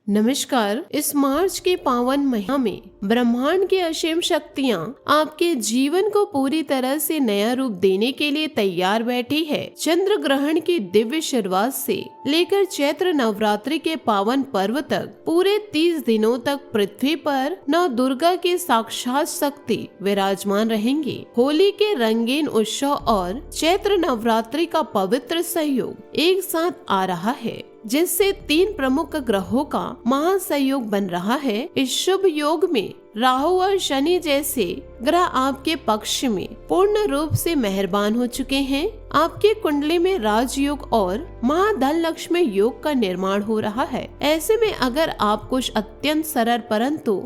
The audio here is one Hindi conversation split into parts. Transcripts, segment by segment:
नमस्कार। इस मार्च के पावन महीना में ब्रह्मांड की असीम शक्तियाँ आपके जीवन को पूरी तरह से नया रूप देने के लिए तैयार बैठी है। चंद्र ग्रहण की दिव्य शुरुआत से लेकर चैत्र नवरात्रि के पावन पर्व तक पूरे 30 दिनों तक पृथ्वी पर नौ दुर्गा की साक्षात शक्ति विराजमान रहेंगी। होली के रंगीन उत्सव और चैत्र नवरात्रि का पवित्र सहयोग एक साथ आ रहा है, जिससे 3 प्रमुख ग्रहों का महासंयोग बन रहा है। इस शुभ योग में राहु और शनि जैसे ग्रह आपके पक्ष में पूर्ण रूप से मेहरबान हो चुके हैं। आपके कुंडली में राजयोग और महाधन लक्ष्मी योग का निर्माण हो रहा है। ऐसे में अगर आप कुछ अत्यंत सरल परंतु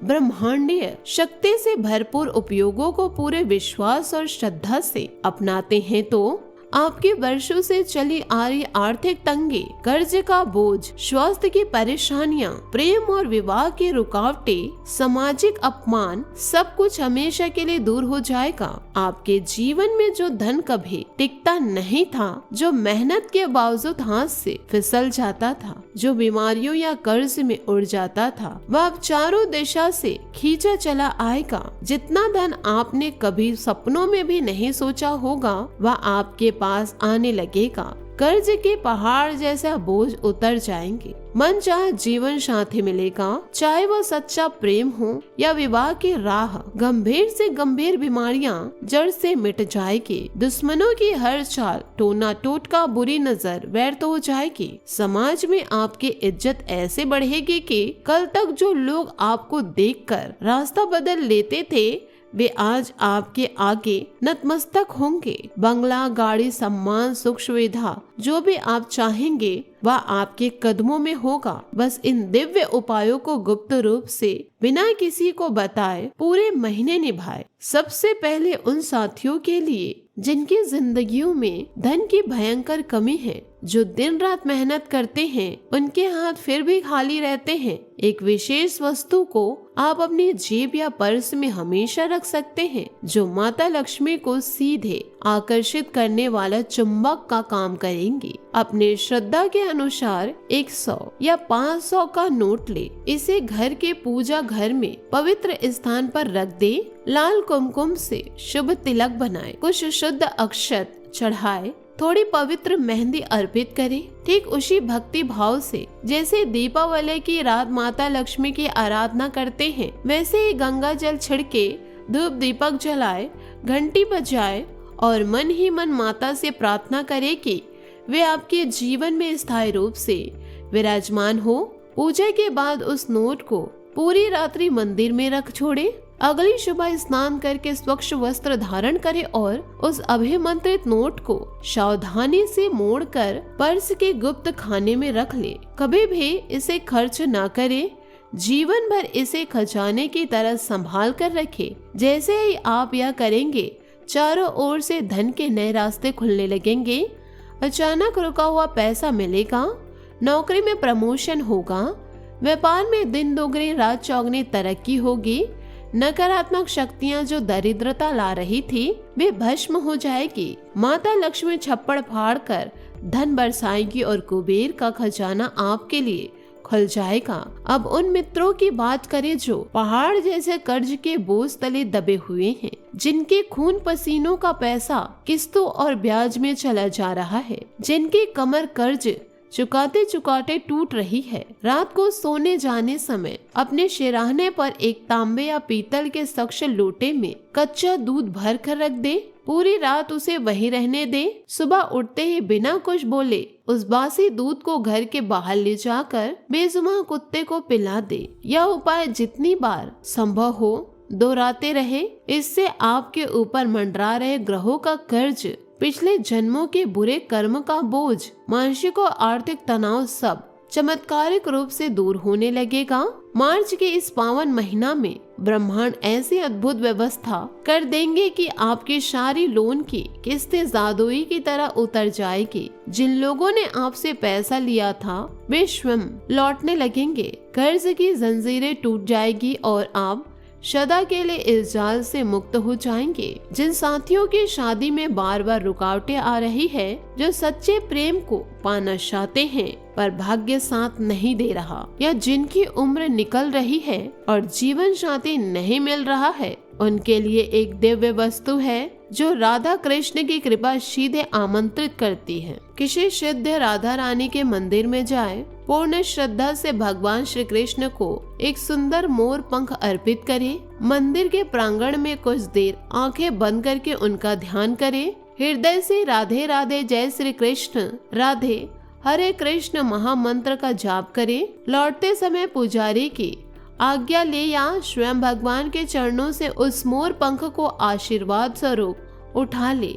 ब्रह्मांडीय शक्ति से भरपूर उपयोगों को पूरे विश्वास और श्रद्धा से अपनाते हैं तो आपके वर्षों से चली आ रही आर्थिक तंगी, कर्ज का बोझ, स्वास्थ्य की परेशानियां, प्रेम और विवाह की रुकावटें, सामाजिक अपमान, सब कुछ हमेशा के लिए दूर हो जाएगा। आपके जीवन में जो धन कभी टिकता नहीं था, जो मेहनत के बावजूद हाथ से फिसल जाता था, जो बीमारियों या कर्ज में उड़ जाता था, वह अब चारों दिशा से खींचा चला आएगा। जितना धन आपने कभी सपनों में भी नहीं सोचा होगा, वह आपके पास आने लगेगा। कर्ज के पहाड़ जैसा बोझ उतर जाएंगे। मन चाहे जीवन साथी मिलेगा, चाहे वह सच्चा प्रेम हो या विवाह की राह। गंभीर से गंभीर बीमारियां जड़ से मिट जाएगी। दुश्मनों की हर चाल, टोना टोटका, बुरी नजर व्यर्थ हो जाएगी। समाज में आपकी इज्जत ऐसे बढ़ेगी कि कल तक जो लोग आपको देखकर रास्ता बदल लेते थे, वे आज आपके आगे नतमस्तक होंगे। बंगला, गाड़ी, सम्मान, सुख सुविधा, जो भी आप चाहेंगे वह आपके कदमों में होगा। बस इन दिव्य उपायों को गुप्त रूप से बिना किसी को बताए पूरे महीने निभाए। सबसे पहले उन साथियों के लिए जिनकी जिंदगियों में धन की भयंकर कमी है, जो दिन रात मेहनत करते हैं, उनके हाथ फिर भी खाली रहते हैं। एक विशेष वस्तु को आप अपनी जेब या पर्स में हमेशा रख सकते हैं, जो माता लक्ष्मी को सीधे आकर्षित करने वाला चुंबक का काम करेंगी। अपने श्रद्धा के अनुसार 100 या 500 का नोट ले, इसे घर के पूजा घर में पवित्र स्थान पर रख दे। लाल कुमकुम से शुभ तिलक बनाए, कुछ शुद्ध अक्षत चढ़ाए, थोड़ी पवित्र मेहंदी अर्पित करें। ठीक उसी भक्ति भाव से जैसे दीपावली की रात माता लक्ष्मी की आराधना करते हैं, वैसे ही गंगा जल छिड़के, धूप दीपक जलाए, घंटी बजाए और मन ही मन माता से प्रार्थना करे कि वे आपके जीवन में स्थायी रूप से विराजमान हो। पूजा के बाद उस नोट को पूरी रात्रि मंदिर में रख छोड़े। अगली सुबह स्नान करके स्वच्छ वस्त्र धारण करे और उस अभिमंत्रित नोट को सावधानी से मोड़कर पर्स के गुप्त खाने में रख ले। कभी भी इसे खर्च न करे, जीवन भर इसे खजाने की तरह संभाल कर रखे। जैसे ही आप यह करेंगे, चारों ओर से धन के नए रास्ते खुलने लगेंगे। अचानक रुका हुआ पैसा मिलेगा, नौकरी में प्रमोशन होगा, व्यापार में दिन दोगुनी रात चौगुनी तरक्की होगी। नकारात्मक शक्तियां जो दरिद्रता ला रही थी, वे भस्म हो जाएगी। माता लक्ष्मी छप्पड़ फाड़ कर धन बरसाएगी और कुबेर का खजाना आपके लिए खुल जाएगा। अब उन मित्रों की बात करें जो पहाड़ जैसे कर्ज के बोझ तले दबे हुए हैं, जिनके खून पसीनों का पैसा किस्तों और ब्याज में चला जा रहा है, जिनकी कमर कर्ज चुकाते चुकाते टूट रही है। रात को सोने जाने समय अपने सिरहाने पर एक तांबे या पीतल के सक्ष लोटे में कच्चा दूध भर कर रख दे। पूरी रात उसे वहीं रहने दे। सुबह उठते ही बिना कुछ बोले उस बासी दूध को घर के बाहर ले जाकर बेजुबान कुत्ते को पिला दे। यह उपाय जितनी बार संभव हो दोहराते रहे। इससे आपके ऊपर मंडरा रहे ग्रहों का कर्ज, पिछले जन्मों के बुरे कर्म का बोझ, मानसिक और आर्थिक तनाव सब चमत्कारिक रूप से दूर होने लगेगा। मार्च के इस पावन महीना में ब्रह्मांड ऐसी अद्भुत व्यवस्था कर देंगे कि आपकी सारी लोन की किस्तें जादुई की तरह उतर जाएगी। जिन लोगों ने आपसे पैसा लिया था, वे स्वयं लौटने लगेंगे। कर्ज की जंजीरें टूट जाएगी और आप सदा के लिए इस जाल से मुक्त हो जाएंगे। जिन साथियों की शादी में बार बार रुकावटें आ रही है, जो सच्चे प्रेम को पाना चाहते हैं, पर भाग्य साथ नहीं दे रहा या जिनकी उम्र निकल रही है और जीवन साथी नहीं मिल रहा है, उनके लिए एक दिव्य वस्तु है जो राधा कृष्ण की कृपा सीधे आमंत्रित करती है। किसी सिद्ध राधा रानी के मंदिर में जाए, पूर्ण श्रद्धा से भगवान श्री कृष्ण को एक सुंदर मोर पंख अर्पित करे, मंदिर के प्रांगण में कुछ देर आंखें बंद करके उनका ध्यान करे, हृदय से राधे राधे जय श्री कृष्ण राधे हरे कृष्ण महामंत्र का जाप करे, लौटते समय पुजारी की आज्ञा ले या स्वयं भगवान के चरणों से उस मोर पंख को आशीर्वाद स्वरूप उठा ले।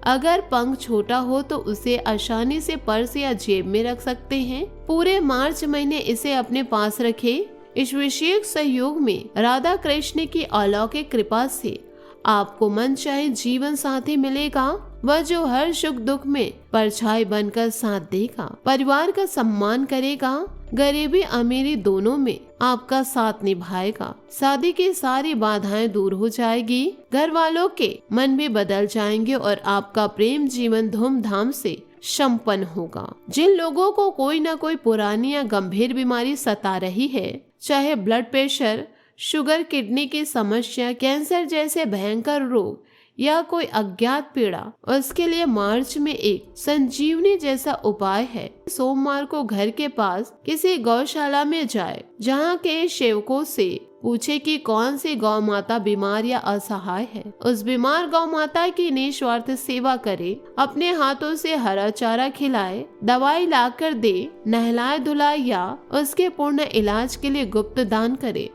अगर पंख छोटा हो तो उसे आसानी से पर्स या जेब में रख सकते हैं। पूरे मार्च महीने इसे अपने पास रखें। इस विशेष सहयोग में राधा कृष्ण की अलौकिक कृपा से आपको मनचाहे जीवन साथी मिलेगा, वह जो हर सुख दुख में परछाई बनकर साथ देगा, परिवार का सम्मान करेगा, गरीबी अमीरी दोनों में आपका साथ निभाएगा, शादी की सारी बाधाएं दूर हो जाएगी, घर वालों के मन भी बदल जाएंगे और आपका प्रेम जीवन धूमधाम से संपन्न होगा। जिन लोगों को कोई न कोई पुरानी या गंभीर बीमारी सता रही है, चाहे ब्लड प्रेशर, शुगर, किडनी की समस्या, कैंसर जैसे भयंकर रोग या कोई अज्ञात पीड़ा, उसके लिए मार्च में एक संजीवनी जैसा उपाय है। सोमवार को घर के पास किसी गौशाला में जाए, जहाँ के सेवकों से पूछे कि कौन सी गौ माता बीमार या असहाय है। उस बीमार गौ माता की निस्वार्थ सेवा करे, अपने हाथों से हरा चारा खिलाए, दवाई लाकर दे, नहलाए धुलाए या उसके पूर्ण इलाज के लिए गुप्त दान करे।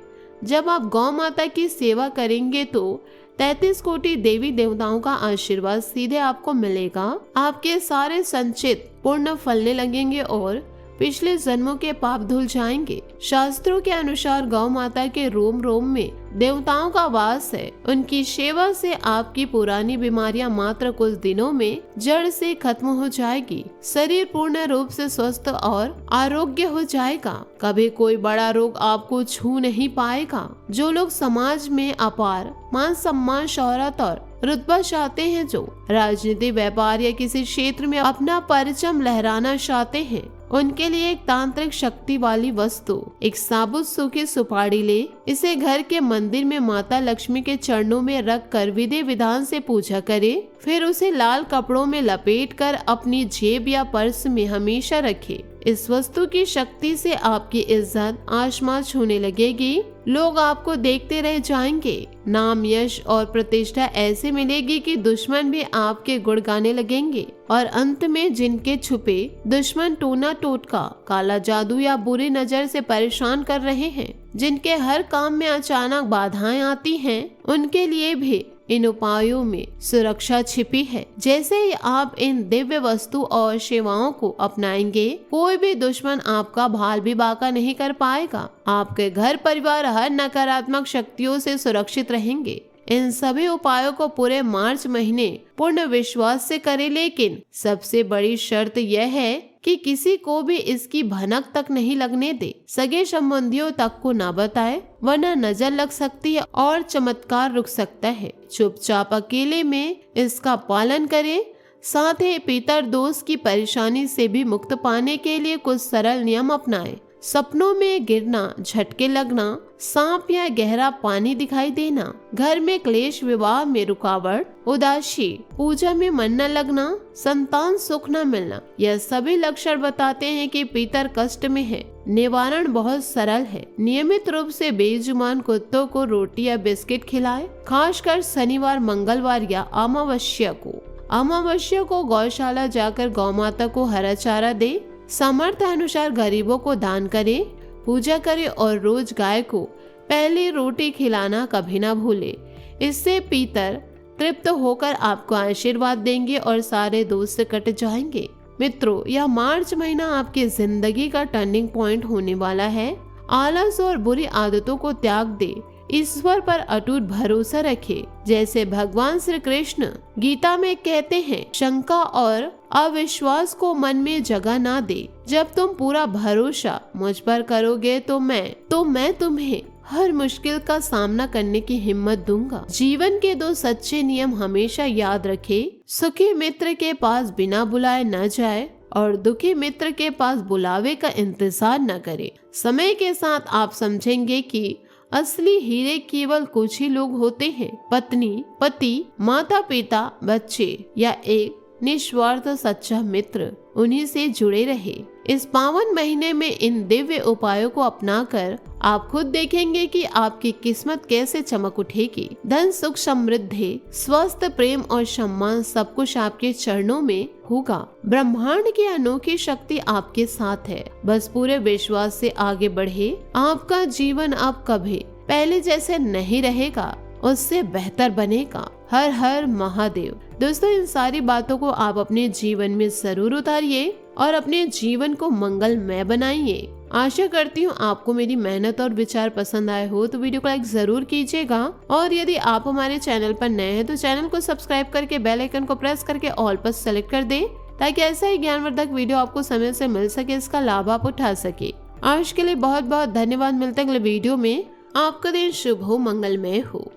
जब आप गौ माता की सेवा करेंगे तो 33 कोटि देवी देवताओं का आशीर्वाद सीधे आपको मिलेगा। आपके सारे संचित पुण्य फलने लगेंगे और पिछले जन्मों के पाप धुल जाएंगे। शास्त्रों के अनुसार गौ माता के रोम रोम में देवताओं का वास है। उनकी सेवा से आपकी पुरानी बीमारियां मात्र कुछ दिनों में जड़ से खत्म हो जाएगी। शरीर पूर्ण रूप से स्वस्थ और आरोग्य हो जाएगा। कभी कोई बड़ा रोग आपको छू नहीं पाएगा। जो लोग समाज में अपार मान सम्मान, शोहरत और रुतबा चाहते हैं, जो राजनीति, व्यापार या किसी क्षेत्र में अपना परचम लहराना चाहते हैं, उनके लिए एक तांत्रिक शक्ति वाली वस्तु, एक साबुत सूखी सुपारी ले, इसे घर के मंदिर में माता लक्ष्मी के चरणों में रख कर विधि विधान से पूजा करे। फिर उसे लाल कपड़ों में लपेट कर अपनी जेब या पर्स में हमेशा रखे। इस वस्तु की शक्ति से आपकी इज्जत आसमान छूने लगेगी। लोग आपको देखते रह जाएंगे। नाम, यश और प्रतिष्ठा ऐसे मिलेगी कि दुश्मन भी आपके गुण गाने लगेंगे। और अंत में जिनके छुपे दुश्मन टोना टोटका, काला जादू या बुरी नजर से परेशान कर रहे हैं, जिनके हर काम में अचानक बाधाएं आती हैं, उनके लिए भी इन उपायों में सुरक्षा छिपी है। जैसे ही आप इन दिव्य वस्तु और सेवाओं को अपनाएंगे, कोई भी दुश्मन आपका भाल भी बाका नहीं कर पाएगा। आपके घर परिवार हर नकारात्मक शक्तियों से सुरक्षित रहेंगे। इन सभी उपायों को पूरे मार्च महीने पूर्ण विश्वास से करें, लेकिन सबसे बड़ी शर्त यह है कि किसी को भी इसकी भनक तक नहीं लगने दे। सगे संबंधियों तक को ना बताए, वरना नजर लग सकती है और चमत्कार रुक सकता है। चुपचाप अकेले में इसका पालन करें। साथ ही पितर दोष की परेशानी से भी मुक्त पाने के लिए कुछ सरल नियम अपनाएं। सपनों में गिरना, झटके लगना, सांप या गहरा पानी दिखाई देना, घर में क्लेश, विवाह में रुकावट, उदासी, पूजा में मन न लगना, संतान सुख न मिलना, यह सभी लक्षण बताते हैं कि पितर कष्ट में है। निवारण बहुत सरल है। नियमित रूप से बेजुबान कुत्तों को रोटी या बिस्किट खिलाएं, खासकर शनिवार, मंगलवार या अमावस्या को गौशाला जाकर गौ माता को हरा चारा दे। सामर्थ्य अनुसार गरीबों को दान करें, पूजा करें और रोज गाय को पहली रोटी खिलाना कभी ना भूले। इससे पितर तृप्त होकर आपको आशीर्वाद देंगे और सारे दोष से कट जाएंगे। मित्रों, यह मार्च महीना आपकी जिंदगी का टर्निंग पॉइंट होने वाला है। आलस और बुरी आदतों को त्याग दे, ईश्वर पर अटूट भरोसा रखे। जैसे भगवान श्री कृष्ण गीता में कहते हैं, शंका और अविश्वास को मन में जगह ना दे। जब तुम पूरा भरोसा मुझ पर करोगे तो मैं तुम्हें हर मुश्किल का सामना करने की हिम्मत दूंगा। जीवन के 2 सच्चे नियम हमेशा याद रखे। सुखी मित्र के पास बिना बुलाए न जाए और दुखी मित्र के पास बुलावे का इंतजार न करें। समय के साथ आप समझेंगे कि असली हीरे केवल कुछ ही लोग होते हैं। पत्नी, पति, माता पिता, बच्चे या एक निस्वार्थ सच्चा मित्र, उन्हीं से जुड़े रहे। इस पावन महीने में इन दिव्य उपायों को अपनाकर आप खुद देखेंगे कि आपकी किस्मत कैसे चमक उठेगी। धन, सुख, समृद्धि, स्वस्थ, प्रेम और सम्मान सब कुछ आपके चरणों में होगा। ब्रह्मांड की अनोखी शक्ति आपके साथ है। बस पूरे विश्वास से आगे बढ़े। आपका जीवन अब कभी पहले जैसे नहीं रहेगा, उससे बेहतर बनेगा। हर हर महादेव। दोस्तों, इन सारी बातों को आप अपने जीवन में जरूर उतारिए और अपने जीवन को मंगलमय बनाइए। आशा करती हूँ आपको मेरी मेहनत और विचार पसंद आए हो तो वीडियो को लाइक जरूर कीजिएगा, और यदि आप हमारे चैनल पर नए हैं तो चैनल को सब्सक्राइब करके बेल आइकन को प्रेस करके ऑल पर सेलेक्ट कर दें, ताकि ऐसा ही ज्ञानवर्धक वीडियो आपको समय से मिल सके, इसका लाभ आप उठा सके। आज के लिए बहुत बहुत धन्यवाद। मिलते हैं अगले वीडियो में। आपका दिन शुभ हो, मंगलमय हो।